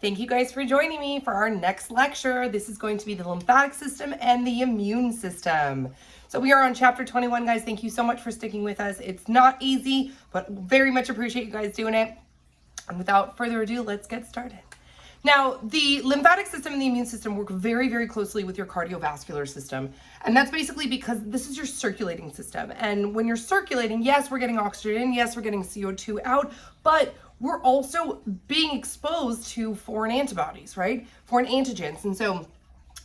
Thank you guys for joining me for our next lecture. This is going to be the lymphatic system and the immune system. So we are on chapter 21, guys. Thank you so much for sticking with us. It's not easy, but very much appreciate you guys doing it. And without further ado, let's get started. Now, the lymphatic system and the immune system work very, very closely with your cardiovascular system. And that's basically because this is your circulating system. And when you're circulating, yes, we're getting oxygen in, yes, we're getting CO2 out, but we're also being exposed to foreign antibodies, right? Foreign antigens. And so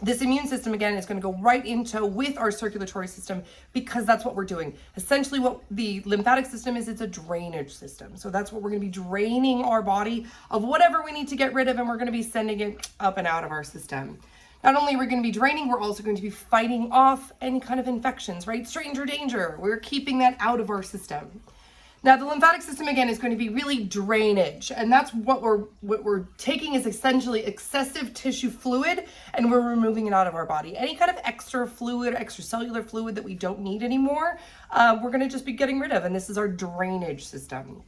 this immune system, again, is going to go right into with our circulatory system because that's what we're doing. Essentially, what the lymphatic system is, it's a drainage system. So that's what we're going to be draining our body of whatever we need to get rid of, and we're going to be sending it up and out of our system. Not only are we going to be draining, we're also going to be fighting off any kind of infections, right? Stranger danger. We're keeping that out of our system. Now, the lymphatic system, again, is going to be really drainage, and that's what we're taking is essentially excessive tissue fluid, and we're removing it out of our body. Any kind of extra fluid, extracellular fluid that we don't need anymore, we're going to just be getting rid of, and this is our drainage system.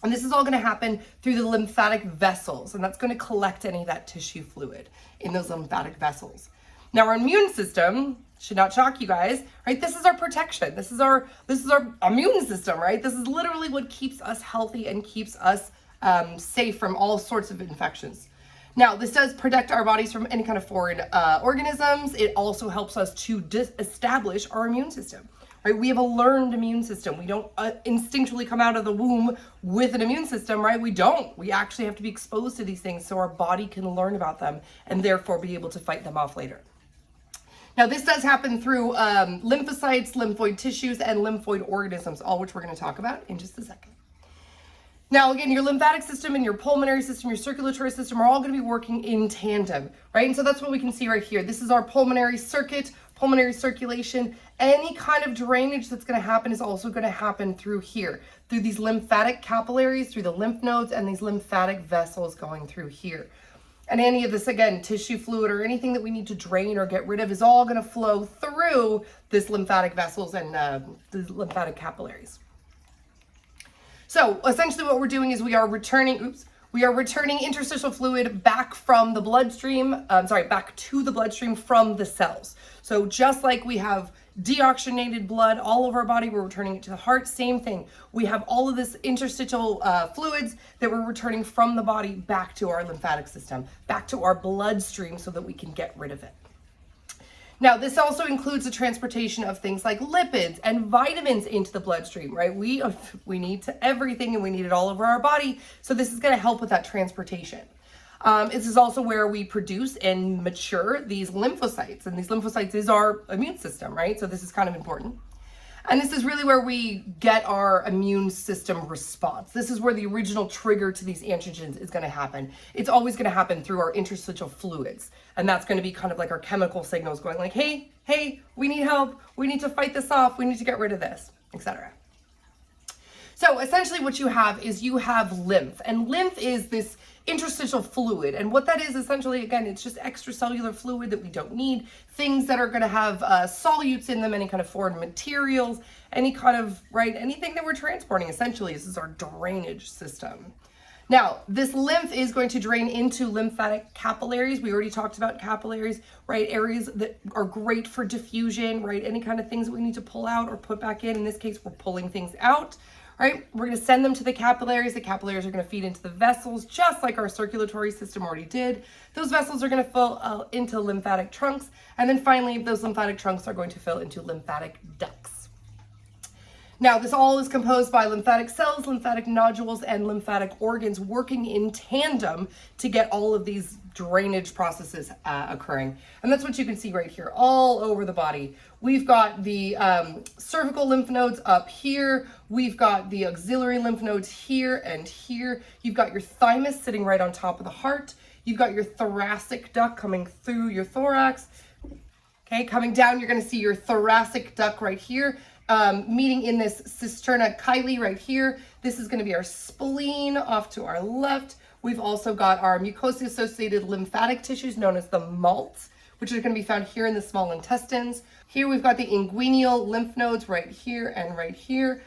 And this is all going to happen through the lymphatic vessels, and that's going to collect any of that tissue fluid in those lymphatic vessels. Now, our immune system should not shock you guys, right? This is our protection. This is our immune system, right? This is literally what keeps us healthy and keeps us safe from all sorts of infections. Now, this does protect our bodies from any kind of foreign organisms. It also helps us to establish our immune system, right? We have a learned immune system. We don't instinctually come out of the womb with an immune system, right? We don't. We actually have to be exposed to these things so our body can learn about them and therefore be able to fight them off later. Now, this does happen through lymphocytes, lymphoid tissues, and lymphoid organisms, all which we're going to talk about in just a second. Now, again, your lymphatic system and your pulmonary system, your circulatory system are all going to be working in tandem, right? And so that's what we can see right here. This is our pulmonary circuit, pulmonary circulation. Any kind of drainage that's going to happen is also going to happen through here, through these lymphatic capillaries, through the lymph nodes, and these lymphatic vessels going through here. And any of this, again, tissue fluid or anything that we need to drain or get rid of is all going to flow through this lymphatic vessels and the lymphatic capillaries. So essentially what we're doing is we are returning interstitial fluid back from the bloodstream, back to the bloodstream from the cells. So just like we have deoxygenated blood all over our body, we're returning it to the heart. Same thing. We have all of this interstitial fluids that we're returning from the body back to our lymphatic system, back to our bloodstream so that we can get rid of it. Now, this also includes the transportation of things like lipids and vitamins into the bloodstream, right? We need to everything and we need it all over our body. So this is going to help with that transportation. This is also where we produce and mature these lymphocytes, and these lymphocytes is our immune system, right? So this is kind of important. And this is really where we get our immune system response. This is where the original trigger to these antigens is going to happen. It's always going to happen through our interstitial fluids. And that's going to be kind of like our chemical signals going like, hey, we need help. We need to fight this off. We need to get rid of this, etc. So essentially what you have is you have lymph, and lymph is this interstitial fluid. And what that is essentially, again, it's just extracellular fluid that we don't need, things that are going to have solutes in them, any kind of foreign materials, any kind of, right, anything that we're transporting. Essentially, this is our drainage system. Now, this lymph is going to drain into lymphatic capillaries. We already talked about capillaries, right? Areas that are great for diffusion, right? Any kind of things that we need to pull out or put back in. In this case, we're pulling things out. Right, we're going to send them to the capillaries. The capillaries are going to feed into the vessels, just like our circulatory system already did. Those vessels are going to fill into lymphatic trunks. And then finally, those lymphatic trunks are going to fill into lymphatic ducts. Now, this all is composed by lymphatic cells, lymphatic nodules, and lymphatic organs working in tandem to get all of these drainage processes occurring. And that's what you can see right here, all over the body. We've got the cervical lymph nodes up here. We've got the auxiliary lymph nodes here and here. You've got your thymus sitting right on top of the heart. You've got your thoracic duct coming through your thorax. Okay, coming down, you're going to see your thoracic duct right here. Meeting in this cisterna chyli right here. This is going to be our spleen off to our left. We've also got our mucosa-associated lymphatic tissues known as the MALTs, which are going to be found here in the small intestines. Here we've got the inguinal lymph nodes right here and right here.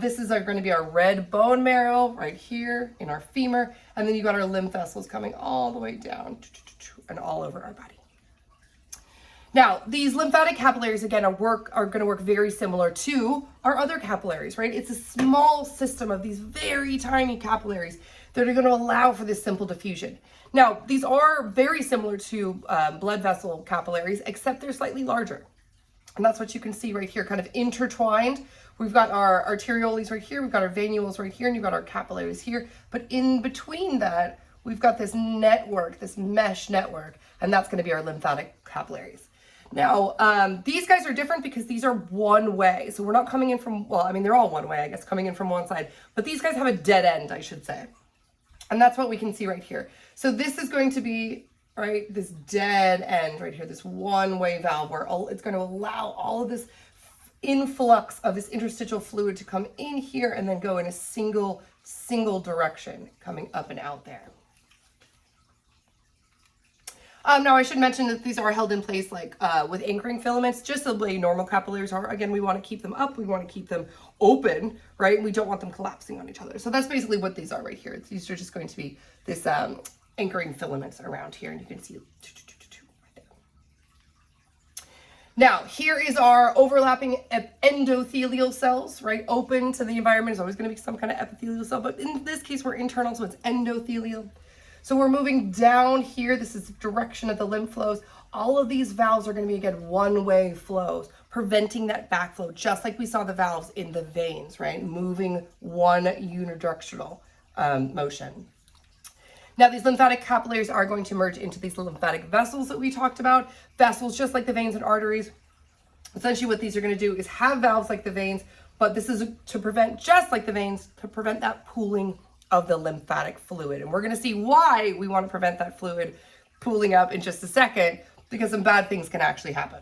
This is going to be our red bone marrow right here in our femur. And then you got our lymph vessels coming all the way down and all over our body. Now, these lymphatic capillaries, again, are going to work very similar to our other capillaries, right? It's a small system of these very tiny capillaries that are going to allow for this simple diffusion. Now, these are very similar to blood vessel capillaries, except they're slightly larger. And that's what you can see right here, kind of intertwined. We've got our arterioles right here, we've got our venules right here, and you've got our capillaries here. But in between that, we've got this network, this mesh network, and that's going to be our lymphatic capillaries. Now, these guys are different because these are one way. So we're not coming in from, well, I mean, they're all one way, I guess, coming in from one side. But these guys have a dead end, I should say. And that's what we can see right here. So this is going to be, right, this dead end right here, this one-way valve where it's going to allow all of this influx of this interstitial fluid to come in here and then go in a single direction coming up and out there. Now I should mention that these are held in place like with anchoring filaments, just the way normal capillaries are. Again, we want to keep them up, we want to keep them open, right? We don't want them collapsing on each other. So that's basically what these are right here. These are just going to be this anchoring filaments around here, and you can see right there. Now, here is our overlapping endothelial cells, right? Open to the environment. There's always going to be some kind of epithelial cell, but in this case, we're internal, so it's endothelial. So we're moving down here. This is the direction of the lymph flows. All of these valves are going to be, again, one-way flows, preventing that backflow, just like we saw the valves in the veins, right? Moving one unidirectional motion. Now, these lymphatic capillaries are going to merge into these lymphatic vessels that we talked about. Vessels, just like the veins and arteries. Essentially, what these are going to do is have valves like the veins, but this is to prevent, just like the veins, to prevent that pooling of the lymphatic fluid. And we're going to see why we want to prevent that fluid pooling up in just a second, because some bad things can actually happen.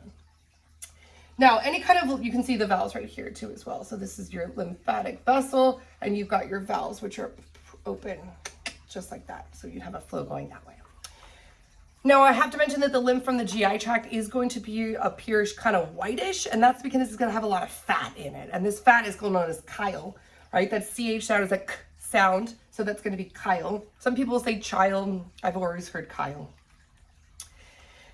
Now, any kind of, you can see the valves right here too as well. So this is your lymphatic vessel, and you've got your valves, which are open just like that. So you'd have a flow going that way. Now, I have to mention that the lymph from the GI tract is going to appear kind of whitish, and that's because it's going to have a lot of fat in it. And this fat is known as chyle, right? That CH sound is a k sound, so that's going to be chyle. Some people say child. I've always heard chyle.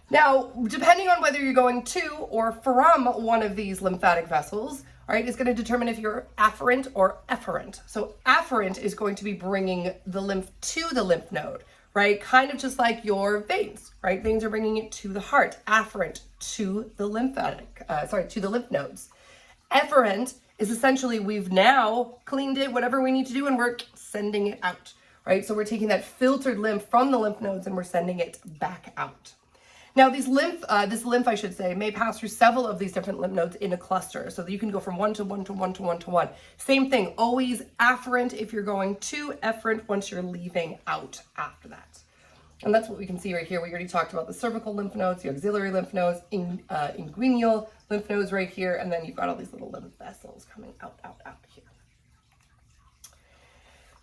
Now, depending on whether you're going to or from one of these lymphatic vessels, all right, is going to determine if you're afferent or efferent. So afferent is going to be bringing the lymph to the lymph node, right? Kind of just like your veins, right? Veins are bringing it to the heart. Afferent to the to the lymph nodes. Efferent is essentially we've now cleaned it, whatever we need to do, and we're sending it out, right? So we're taking that filtered lymph from the lymph nodes and we're sending it back out. Now, this lymph, I should say, may pass through several of these different lymph nodes in a cluster, so that you can go from one to one to one to one to one. Same thing, always afferent if you're going to, efferent once you're leaving out after that. And that's what we can see right here. We already talked about the cervical lymph nodes, the auxiliary lymph nodes, inguinal lymph nodes right here, and then you've got all these little lymph vessels coming out here.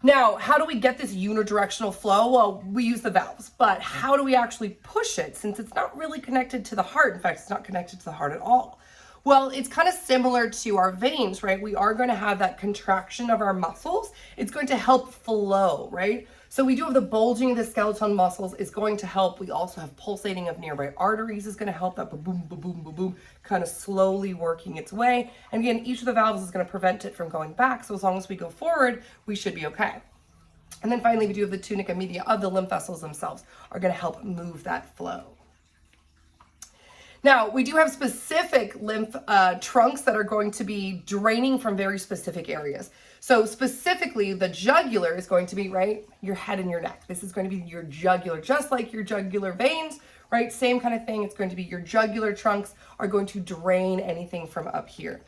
Now, how do we get this unidirectional flow? Well, we use the valves, but how do we actually push it since it's not really connected to the heart? In fact, it's not connected to the heart at all. Well, it's kind of similar to our veins, right? We are going to have that contraction of our muscles. It's going to help flow, right? So we do have the bulging of the skeletal muscles is going to help. We also have pulsating of nearby arteries is going to help that boom, boom, boom, boom, boom, kind of slowly working its way. And again, each of the valves is going to prevent it from going back. So as long as we go forward, we should be okay. And then finally, we do have the tunica media of the lymph vessels themselves are going to help move that flow. Now, we do have specific lymph trunks that are going to be draining from very specific areas. So specifically, the jugular is going to be, right, your head and your neck. This is going to be your jugular, just like your jugular veins, right? Same kind of thing. It's going to be your jugular trunks are going to drain anything from up here.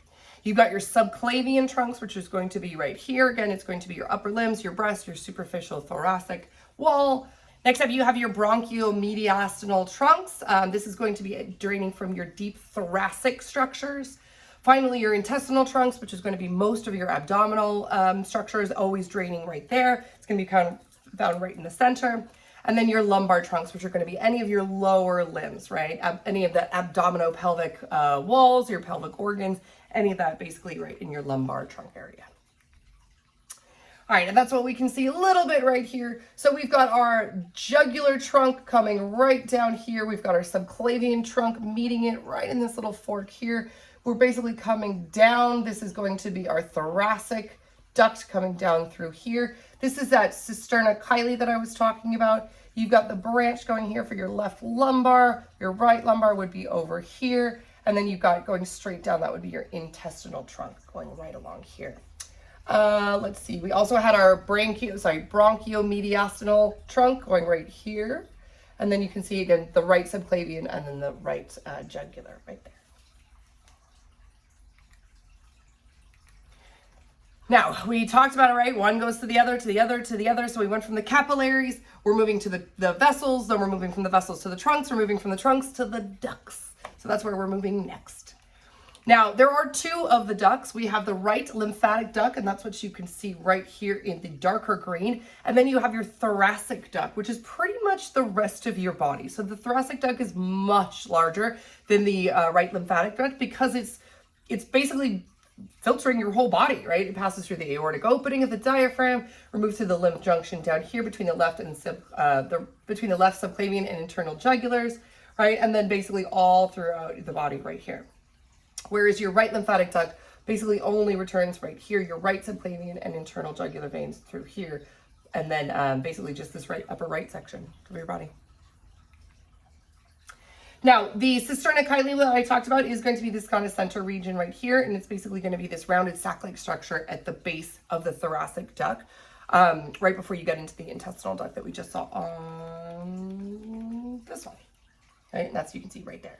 You've got your subclavian trunks, which is going to be right here. Again, it's going to be your upper limbs, your breast, your superficial thoracic wall. Next up, you have your bronchiomediastinal trunks. This is going to be draining from your deep thoracic structures. Finally, your intestinal trunks, which is going to be most of your abdominal structures, always draining right there. It's going to be kind of found right in the center. And then your lumbar trunks, which are going to be any of your lower limbs, right? Any of the abdominopelvic walls, your pelvic organs, any of that basically right in your lumbar trunk area. All right, and that's what we can see a little bit right here. So we've got our jugular trunk coming right down here. We've got our subclavian trunk meeting it right in this little fork here. We're basically coming down. This is going to be our thoracic duct coming down through here. This is that cisterna chyli that I was talking about. You've got the branch going here for your left lumbar. Your right lumbar would be over here. And then you've got going straight down, that would be your intestinal trunk going right along here. Let's see, we also had our bronchiomediastinal trunk going right here. And then you can see again the right subclavian and then the right jugular right there. Now, we talked about it, right? One goes to the other, to the other, to the other. So we went from the capillaries, we're moving to the vessels, then we're moving from the vessels to the trunks, we're moving from the trunks to the ducts. So that's where we're moving next. Now, there are two of the ducts. We have the right lymphatic duct, and that's what you can see right here in the darker green. And then you have your thoracic duct, which is pretty much the rest of your body. So the thoracic duct is much larger than the right lymphatic duct because it's basically filtering your whole body, right? It passes through the aortic opening of the diaphragm, removes through the lymph junction down here between the left and between the left subclavian and internal jugulars, right? And then basically all throughout the body right here. Whereas your right lymphatic duct basically only returns right here, your right subclavian and internal jugular veins through here, and then basically just this upper right section of your body. Now, the cisterna chyli that I talked about is going to be this kind of center region right here, and it's basically going to be this rounded sac-like structure at the base of the thoracic duct, right before you get into the intestinal duct that we just saw on this one, right? And that's, you can see right there.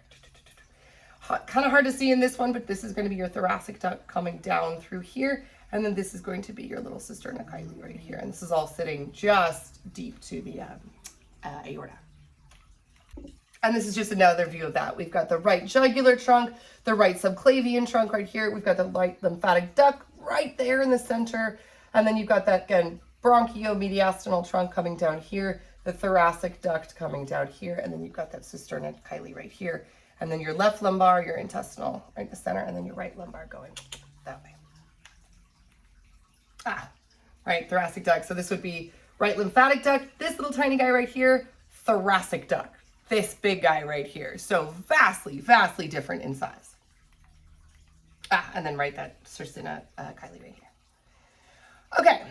Kind of hard to see in this one, but this is going to be your thoracic duct coming down through here, and then this is going to be your little cisterna chyli right here, and this is all sitting just deep to the aorta. And this is just another view of that. We've got the right jugular trunk, the right subclavian trunk right here. We've got the right lymphatic duct right there in the center. And then you've got that, again, bronchiomediastinal trunk coming down here, the thoracic duct coming down here, and then you've got that cisterna chyli right here. And then your left lumbar, your intestinal, right in the center, and then your right lumbar going that way. Right, thoracic duct. So this would be right lymphatic duct, this little tiny guy right here, thoracic duct. This big guy right here. So vastly, vastly different in size. And then right, that cisterna chyli right here. Okay.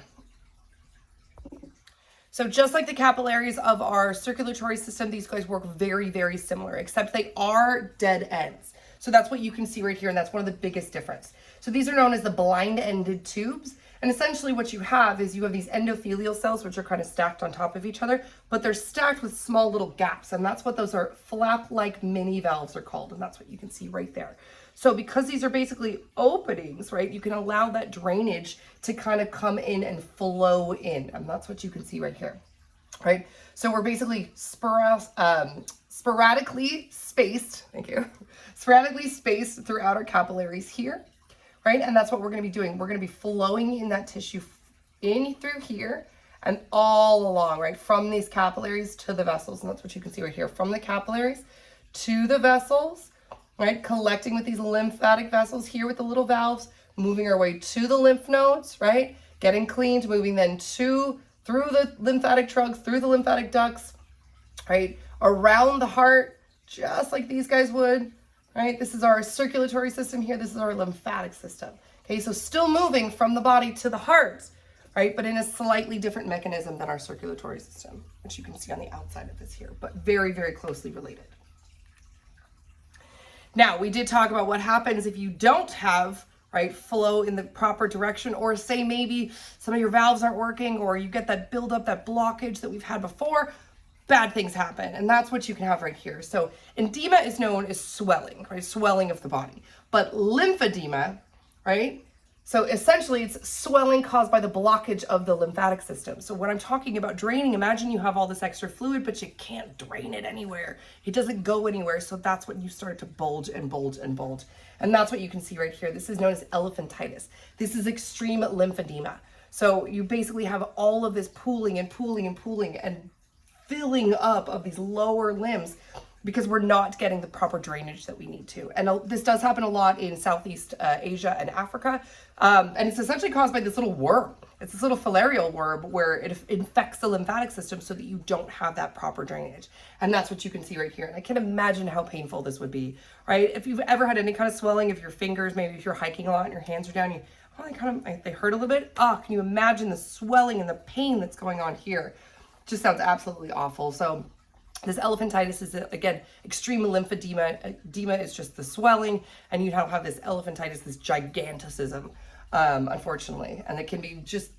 So just like the capillaries of our circulatory system, these guys work very, very similar, except they are dead ends. So that's what you can see right here, and that's one of the biggest difference. So these are known as the blind-ended tubes. And essentially what you have is you have these endothelial cells, which are kind of stacked on top of each other, but they're stacked with small little gaps. And that's what those are, flap-like mini valves are called. And that's what you can see right there. So because these are basically openings, right, you can allow that drainage to kind of come in and flow in. And that's what you can see right here, right? So we're basically sporadically spaced, sporadically spaced throughout our capillaries here. Right? And that's what we're going to be doing. We're going to be flowing in that tissue in through here and all along, right? From these capillaries to the vessels. And that's what you can see right here. From the capillaries to the vessels, right? Collecting with these lymphatic vessels here with the little valves, moving our way to the lymph nodes, right? Getting cleaned, moving then through the lymphatic trunk, through the lymphatic ducts, right? Around the heart, just like these guys would. Right? This is our circulatory system here. This is our lymphatic system. Okay, so still moving from the body to the heart, right? But in a slightly different mechanism than our circulatory system, which you can see on the outside of this here, but very, very closely related. Now, we did talk about what happens if you don't have, right, flow in the proper direction, or say maybe some of your valves aren't working, or you get that buildup, that blockage that we've had before. Bad things happen, and that's what you can have right here. So edema is known as swelling, right? Swelling of the body. But lymphedema, right? So essentially it's swelling caused by the blockage of the lymphatic system. So when I'm talking about draining, imagine you have all this extra fluid, but you can't drain it anywhere. It doesn't go anywhere. So that's when you start to bulge and bulge and bulge. And that's what you can see right here. This is known as elephantitis. This is extreme lymphedema. So you basically have all of this pooling and pooling and pooling and filling up of these lower limbs because we're not getting the proper drainage that we need to. And this does happen a lot in Southeast Asia and Africa. And it's essentially caused by this little worm. It's this little filarial worm where it infects the lymphatic system so that you don't have that proper drainage. And that's what you can see right here. And I can imagine how painful this would be, right? If you've ever had any kind of swelling of your fingers, maybe if you're hiking a lot and your hands are down, they hurt a little bit. Can you imagine the swelling and the pain that's going on here? It just sounds absolutely awful. So this elephantitis is, again, extreme lymphedema. Edema is just the swelling, and you have this elephantitis, this giganticism, unfortunately. And it can be just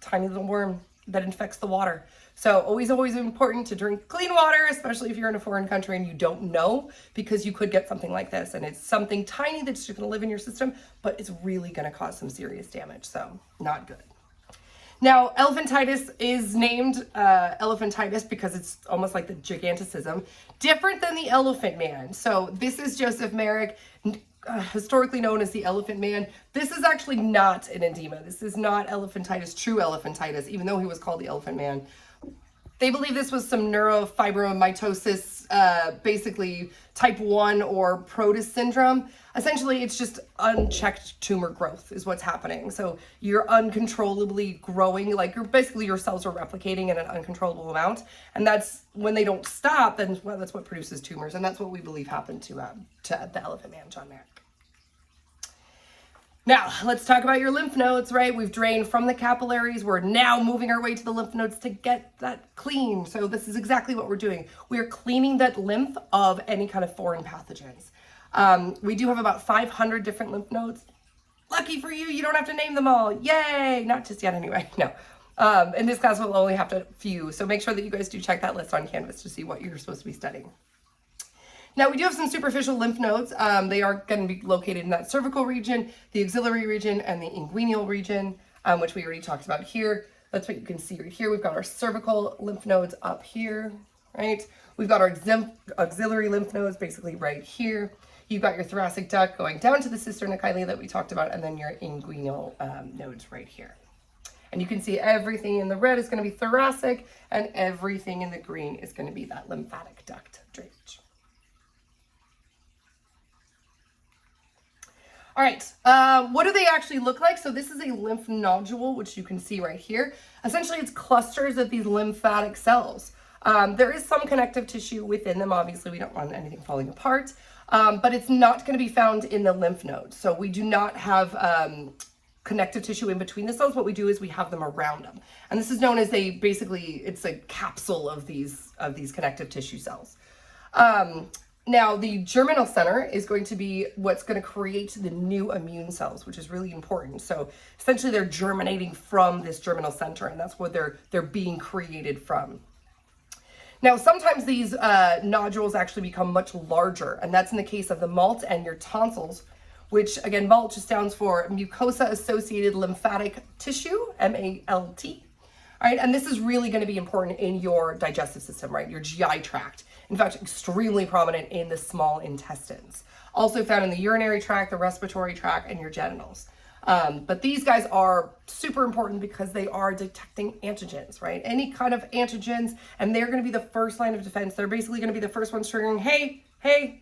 a tiny little worm that infects the water. So always important to drink clean water, especially if you're in a foreign country and you don't know, because you could get something like this. And it's something tiny that's just going to live in your system, but it's really going to cause some serious damage. So not good. Now, elephantitis is named elephantitis because it's almost like the giganticism, different than the Elephant Man. So this is Joseph Merrick, historically known as the Elephant Man. This is actually not an edema. This is not elephantitis, true elephantitis, even though he was called the Elephant Man. They believe this was some neurofibromatosis, basically type 1 or Protus syndrome. Essentially, it's just unchecked tumor growth is what's happening. So you're uncontrollably growing, like your cells are replicating in an uncontrollable amount. And that's when they don't stop, then that's what produces tumors. And that's what we believe happened to the Elephant Man, John Merrick. Now, let's talk about your lymph nodes, right? We've drained from the capillaries. We're now moving our way to the lymph nodes to get that clean. So this is exactly what we're doing. We're cleaning that lymph of any kind of foreign pathogens. We do have about 500 different lymph nodes. Lucky for you, you don't have to name them all. Yay! Not just yet anyway, no. In this class, we'll only have a few. So make sure that you guys do check that list on Canvas to see what you're supposed to be studying. Now, we do have some superficial lymph nodes. They are going to be located in that cervical region, the axillary region, and the inguinal region, which we already talked about here. That's what you can see right here. We've got our cervical lymph nodes up here, right? We've got our auxiliary lymph nodes basically right here. You've got your thoracic duct going down to the cisterna chyli that we talked about, and then your inguinal nodes right here. And you can see everything in the red is going to be thoracic, and everything in the green is going to be that lymphatic duct drainage. All right, what do they actually look like? So this is a lymph nodule, which you can see right here. Essentially, it's clusters of these lymphatic cells. There is some connective tissue within them. Obviously, we don't want anything falling apart, but it's not going to be found in the lymph nodes. So we do not have connective tissue in between the cells. What we do is we have them around them. And this is known as it's a capsule of these connective tissue cells. Now, the germinal center is going to be what's going to create the new immune cells, which is really important. So essentially, they're germinating from this germinal center, and that's what they're being created from. Now, sometimes these nodules actually become much larger, and that's in the case of the MALT and your tonsils, which, again, MALT just stands for mucosa-associated lymphatic tissue, MALT. All right, and this is really going to be important in your digestive system, right? Your GI tract. In fact, extremely prominent in the small intestines. Also found in the urinary tract, the respiratory tract, and your genitals. But these guys are super important because they are detecting antigens, right? Any kind of antigens, and they're going to be the first line of defense. They're basically going to be the first ones triggering, hey, right?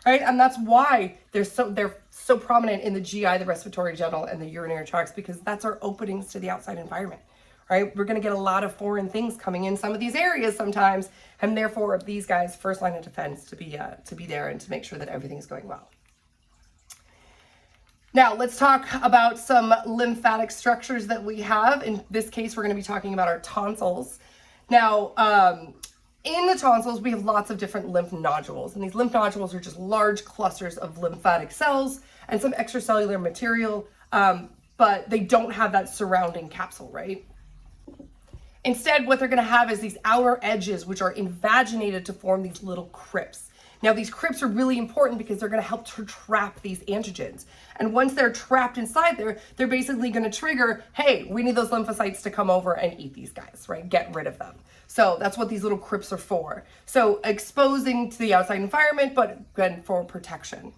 And that's why they're so prominent in the GI, the respiratory, genital, and the urinary tracts, because that's our openings to the outside environment. Right? We're going to get a lot of foreign things coming in some of these areas sometimes, and therefore these guys first line of defense to be there and to make sure that everything's going well. Now let's talk about some lymphatic structures that we have. In this case, we're going to be talking about our tonsils. Now, in the tonsils, we have lots of different lymph nodules, and these lymph nodules are just large clusters of lymphatic cells and some extracellular material, but they don't have that surrounding capsule, right? Instead, what they're going to have is these outer edges, which are invaginated to form these little crypts. Now, these crypts are really important because they're going to help to trap these antigens. And once they're trapped inside there, they're basically going to trigger, hey, we need those lymphocytes to come over and eat these guys, right? Get rid of them. So that's what these little crypts are for. So exposing to the outside environment, but again, for protection.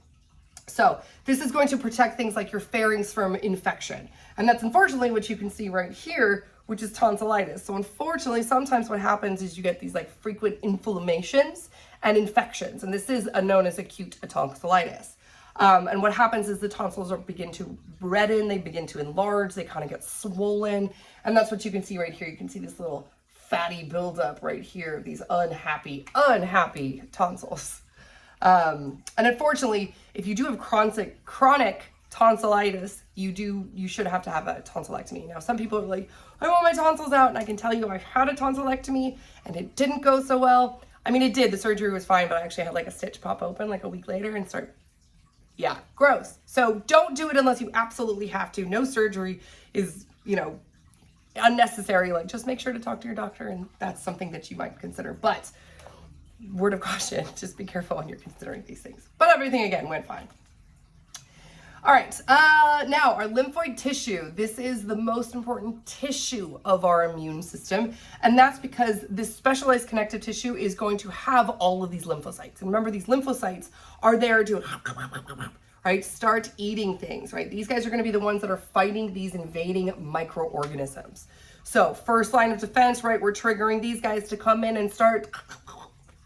So this is going to protect things like your pharynx from infection. And that's unfortunately what you can see right here, which is tonsillitis. So unfortunately, sometimes what happens is you get these like frequent inflammations and infections. And this is known as acute tonsillitis. And what happens is the tonsils begin to redden, they begin to enlarge, they kind of get swollen. And that's what you can see right here. You can see this little fatty buildup right here, these unhappy tonsils. And unfortunately, if you do have chronic tonsillitis, you should have to have a tonsillectomy. Now, some people are like, I want my tonsils out, and I can tell you I had a tonsillectomy and it didn't go so well. I mean, it did, the surgery was fine, but I actually had like a stitch pop open like a week later and start, yeah, gross. So don't do it unless you absolutely have to. No surgery is, unnecessary. Like, just make sure to talk to your doctor, and that's something that you might consider. But word of caution, just be careful when you're considering these things. But everything again went fine. All right, now our lymphoid tissue. This is the most important tissue of our immune system, and that's because this specialized connective tissue is going to have all of these lymphocytes. And remember, these lymphocytes are there to, right, start eating things, right? These guys are gonna be the ones that are fighting these invading microorganisms. So first line of defense, right, we're triggering these guys to come in and start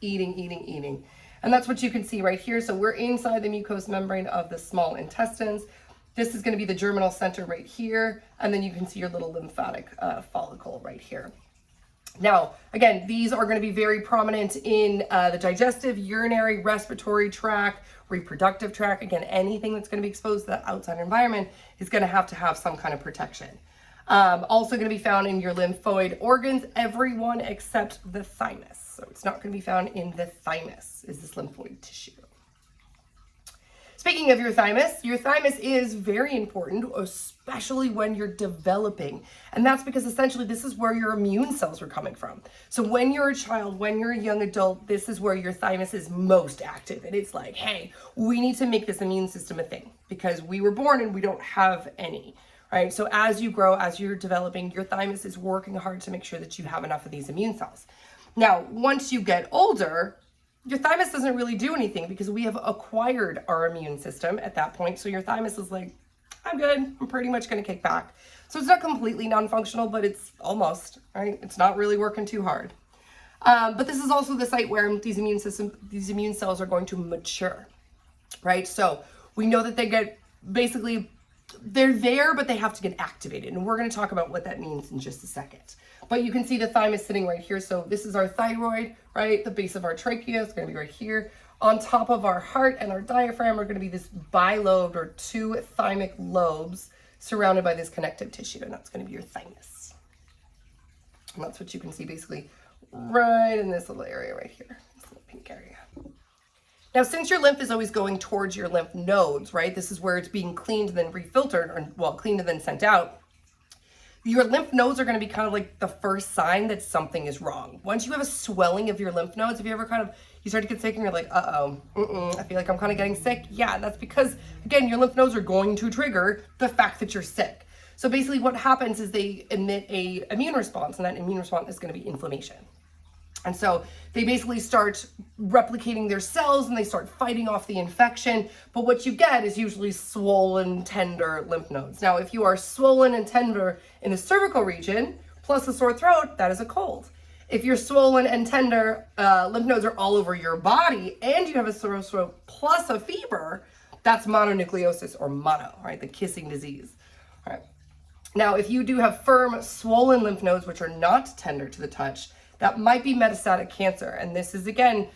eating. And that's what you can see right here. So we're inside the mucous membrane of the small intestines. This is going to be the germinal center right here. And then you can see your little lymphatic follicle right here. Now, again, these are going to be very prominent in the digestive, urinary, respiratory tract, reproductive tract. Again, anything that's going to be exposed to the outside environment is going to have some kind of protection. Also going to be found in your lymphoid organs, everyone except the thymus. So it's not going to be found in the thymus, is this lymphoid tissue. Speaking of your thymus is very important, especially when you're developing. And that's because essentially this is where your immune cells are coming from. So when you're a child, when you're a young adult, this is where your thymus is most active. And it's like, hey, we need to make this immune system a thing because we were born and we don't have any. Right? So as you grow, as you're developing, your thymus is working hard to make sure that you have enough of these immune cells. Now, once you get older, your thymus doesn't really do anything because we have acquired our immune system at that point. So your thymus is like, I'm good. I'm pretty much going to kick back. So it's not completely non-functional, but it's almost, right? It's not really working too hard. But this is also the site where these immune cells are going to mature, right? So we know that they get basically, they're there, but they have to get activated. And we're going to talk about what that means in just a second. But you can see the thymus sitting right here. So this is our thyroid, right? The base of our trachea is going to be right here. On top of our heart and our diaphragm are going to be this bilobed or two thymic lobes surrounded by this connective tissue. And that's going to be your thymus. And that's what you can see basically right in this little area right here, this little pink area. Now, since your lymph is always going towards your lymph nodes, right? This is where it's being cleaned and then refiltered, or well, cleaned and then sent out. Your lymph nodes are going to be kind of like the first sign that something is wrong. Once you have a swelling of your lymph nodes, if you ever you start to get sick and you're like, I feel like I'm kind of getting sick. Yeah, that's because, again, your lymph nodes are going to trigger the fact that you're sick. So basically what happens is they emit a immune response, and that immune response is going to be inflammation. And so they basically start replicating their cells and they start fighting off the infection. But what you get is usually swollen, tender lymph nodes. Now, if you are swollen and tender in the cervical region, plus a sore throat, that is a cold. If you're swollen and tender, lymph nodes are all over your body, and you have a sore throat plus a fever, that's mononucleosis, or mono, right? The kissing disease. All right. Now, if you do have firm, swollen lymph nodes, which are not tender to the touch, that might be metastatic cancer. And this is, again,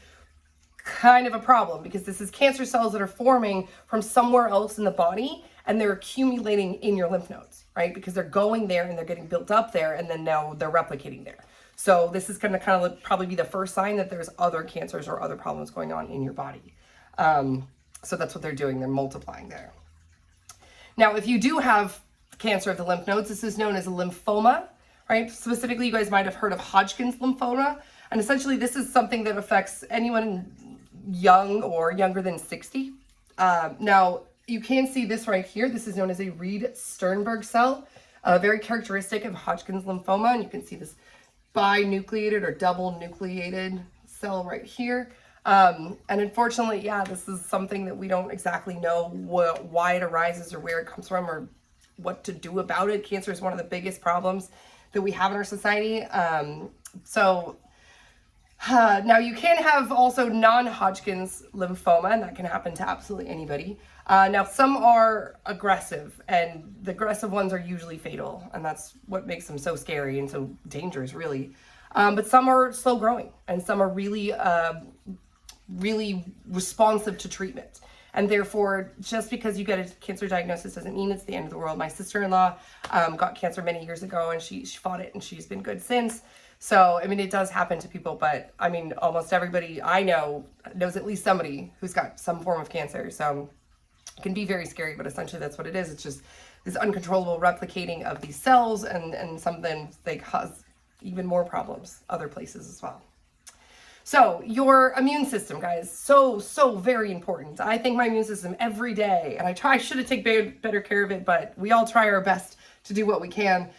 kind of a problem because this is cancer cells that are forming from somewhere else in the body and they're accumulating in your lymph nodes, right? Because they're going there and they're getting built up there and then now they're replicating there. So this is going to kind of probably be the first sign that there's other cancers or other problems going on in your body. So that's what they're doing. They're multiplying there. Now, if you do have cancer of the lymph nodes, this is known as a lymphoma. Right? Specifically, you guys might have heard of Hodgkin's lymphoma. And essentially, this is something that affects anyone young or younger than 60. Now, you can see this right here. This is known as a Reed-Sternberg cell, very characteristic of Hodgkin's lymphoma. And you can see this binucleated or double nucleated cell right here. And unfortunately, yeah, this is something that we don't exactly know why it arises or where it comes from or what to do about it. Cancer is one of the biggest problems that we have in our society. Now you can have also non-Hodgkin's lymphoma, and that can happen to absolutely anybody. Now, some are aggressive, and the aggressive ones are usually fatal, and that's what makes them so scary and so dangerous, really. But some are slow growing, and some are really, really responsive to treatment. And therefore, just because you get a cancer diagnosis doesn't mean it's the end of the world. My sister-in-law got cancer many years ago, and she fought it, and she's been good since. So, I mean, it does happen to people, but I mean, almost everybody I know knows at least somebody who's got some form of cancer. So it can be very scary, but essentially that's what it is. It's just this uncontrollable replicating of these cells, and sometimes they cause even more problems other places as well. So your immune system, guys, so very important. I think my immune system every day, and I should have taken better care of it, but we all try our best to do what we can.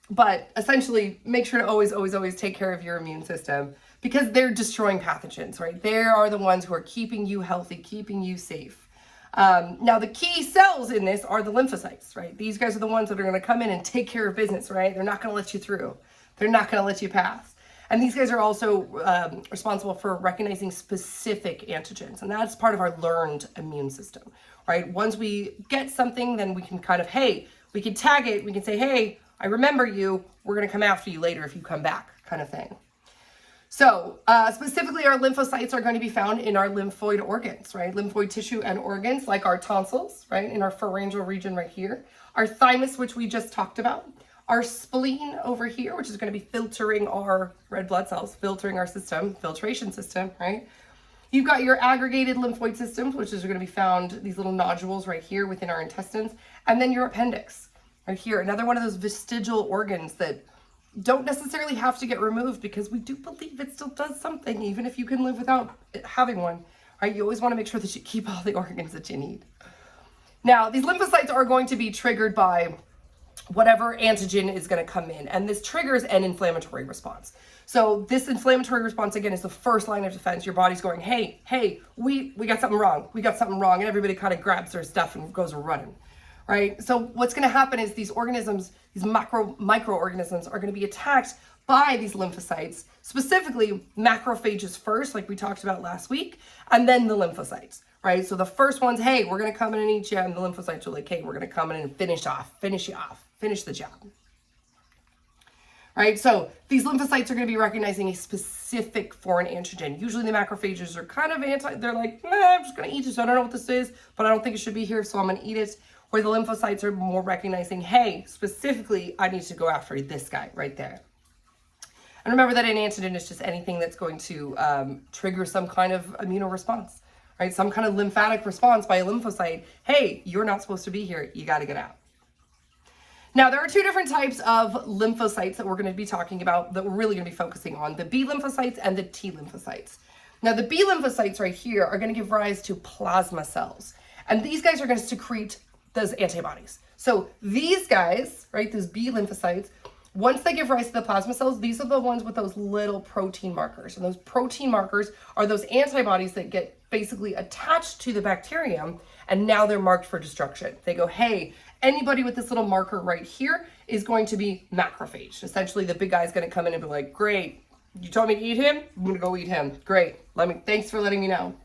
But essentially, make sure to always take care of your immune system, because they're destroying pathogens, right? They are the ones who are keeping you healthy, keeping you safe. Now, the key cells in this are the lymphocytes, right? These guys are the ones that are going to come in and take care of business, right? They're not going to let you through. They're not going to let you pass. And these guys are also responsible for recognizing specific antigens. And that's part of our learned immune system, right? Once we get something, then we can kind of, hey, we can tag it. We can say, hey, I remember you. We're going to come after you later if you come back, kind of thing. So specifically, our lymphocytes are going to be found in our lymphoid organs, right? Lymphoid tissue and organs, like our tonsils, right? In our pharyngeal region right here. Our thymus, which we just talked about. Our spleen over here, which is going to be filtering our red blood cells, filtering our system, filtration system, right? You've got your aggregated lymphoid systems, which is going to be found, these little nodules right here within our intestines. And then your appendix right here, another one of those vestigial organs that don't necessarily have to get removed, because we do believe it still does something, even if you can live without having one, right? You always want to make sure that you keep all the organs that you need. Now, these lymphocytes are going to be triggered by whatever antigen is going to come in, and this triggers an inflammatory response. So this inflammatory response, again, is the first line of defense. Your body's going, hey, we got something wrong. We got something wrong. And everybody kind of grabs their stuff and goes running, right? So what's going to happen is these organisms, these microorganisms, are going to be attacked by these lymphocytes, specifically macrophages first, like we talked about last week, and then the lymphocytes, right? So the first one's, hey, we're going to come in and eat you, and the lymphocytes are like, hey, we're going to come in and finish you off, finish the job. Right, so these lymphocytes are going to be recognizing a specific foreign antigen. Usually the macrophages are kind of they're like, I'm just going to eat it, so I don't know what this is, but I don't think it should be here, so I'm going to eat it. Where the lymphocytes are more recognizing, hey, specifically, I need to go after this guy right there. And remember that an antigen is just anything that's going to trigger some kind of immunoresponse, right? Some kind of lymphatic response by a lymphocyte. Hey, you're not supposed to be here. You got to get out. Now, there are two different types of lymphocytes that we're going to be talking about, that we're really going to be focusing on, the B lymphocytes and the T lymphocytes. Now, the B lymphocytes right here are going to give rise to plasma cells. And these guys are going to secrete those antibodies. So these guys, right, those B lymphocytes, once they give rise to the plasma cells, these are the ones with those little protein markers. And those protein markers are those antibodies that get basically attached to the bacterium, and now they're marked for destruction. They go, hey, anybody with this little marker right here is going to be macrophage. Essentially, the big guy's going to come in and be like, great, you told me to eat him? I'm going to go eat him. Great. Thanks for letting me know.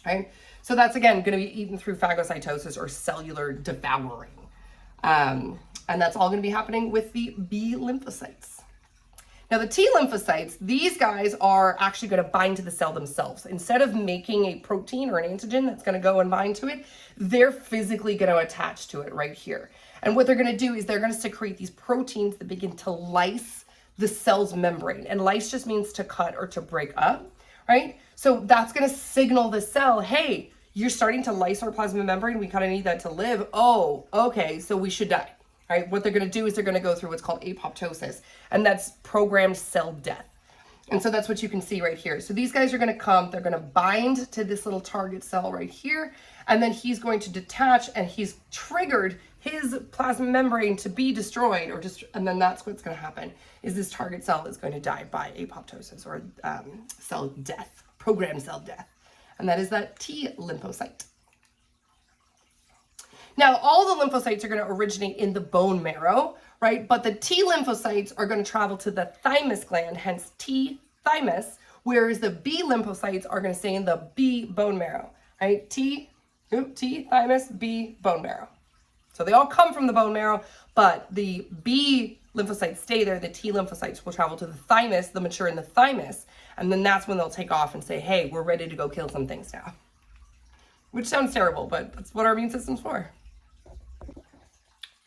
Right? So that's, again, going to be eaten through phagocytosis or cellular devouring. And that's all going to be happening with the B lymphocytes. Now, the T lymphocytes, these guys are actually going to bind to the cell themselves. Instead of making a protein or an antigen that's going to go and bind to it, they're physically going to attach to it right here. And what they're going to do is they're going to secrete these proteins that begin to lyse the cell's membrane. And lyse just means to cut or to break up, right? So that's going to signal the cell, hey, you're starting to lyse our plasma membrane. We kind of need that to live. Oh, okay, so we should die. Right? What they're going to do is they're going to go through what's called apoptosis, and that's programmed cell death. And so that's what you can see right here. So these guys are going to come, they're going to bind to this little target cell right here, and then he's going to detach, and he's triggered his plasma membrane to be destroyed, and then that's what's going to happen, is this target cell is going to die by apoptosis, or cell death, programmed cell death. And that is that T lymphocyte. Now, all the lymphocytes are going to originate in the bone marrow, right? But the T lymphocytes are going to travel to the thymus gland, hence T thymus, whereas the B lymphocytes are going to stay in the B bone marrow, right? T T, thymus, B, bone marrow. So they all come from the bone marrow, but the B lymphocytes stay there. The T lymphocytes will travel to the thymus, the mature in the thymus, and then that's when they'll take off and say, hey, we're ready to go kill some things now. Which sounds terrible, but that's what our immune system's for.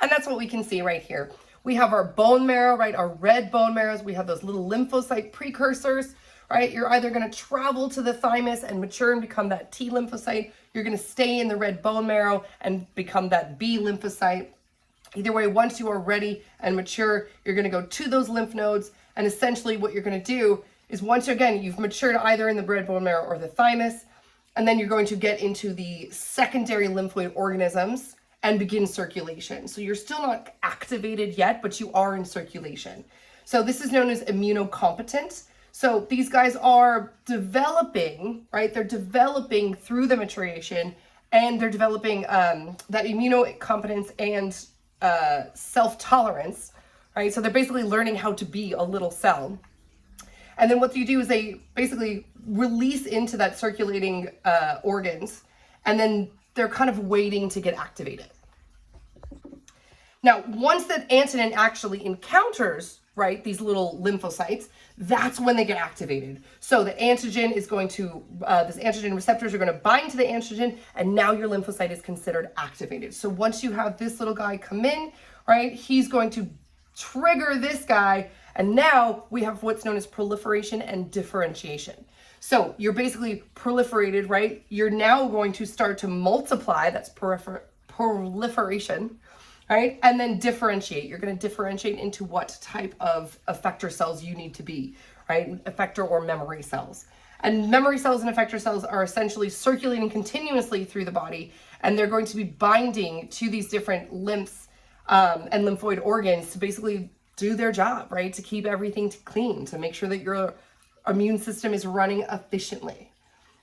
And that's what we can see right here. We have our bone marrow, right? Our red bone marrows. We have those little lymphocyte precursors, right? You're either going to travel to the thymus and mature and become that T lymphocyte. You're going to stay in the red bone marrow and become that B lymphocyte. Either way, once you are ready and mature, you're going to go to those lymph nodes. And essentially what you're going to do is once, again, you've matured either in the red bone marrow or the thymus, and then you're going to get into the secondary lymphoid organisms and begin circulation. So you're still not activated yet, but you are in circulation. So this is known as immunocompetent. So these guys are developing, right? They're developing through the maturation, and they're developing that immunocompetence and self-tolerance, right? So they're basically learning how to be a little cell. And then what you do is they basically release into that circulating organs, and then they're kind of waiting to get activated. Now, once that antigen actually encounters, right, these little lymphocytes, that's when they get activated. So the antigen is going to, this antigen receptors are going to bind to the antigen, and now your lymphocyte is considered activated. So once you have this little guy come in, right, he's going to trigger this guy, and now we have what's known as proliferation and differentiation. So you're basically proliferated, right? You're now going to start to multiply, that's proliferation, right? And then differentiate. You're going to differentiate into what type of effector cells you need to be, right? Effector or memory cells. And memory cells and effector cells are essentially circulating continuously through the body, and they're going to be binding to these different lymphs and lymphoid organs to basically do their job, right? To keep everything clean, to make sure that your immune system is running efficiently.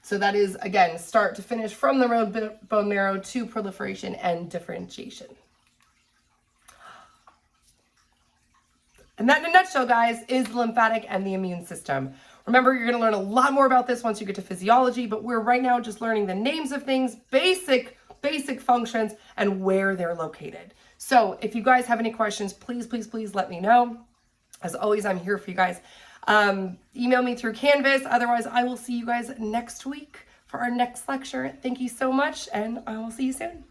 So that is, again, start to finish from the red bone marrow to proliferation and differentiation. And that in a nutshell, guys, is the lymphatic and the immune system. Remember, you're going to learn a lot more about this once you get to physiology, but we're right now just learning the names of things, basic functions, and where they're located. So if you guys have any questions, please let me know. As always, I'm here for you guys. Email me through Canvas. Otherwise, I will see you guys next week for our next lecture. Thank you so much, and I will see you soon.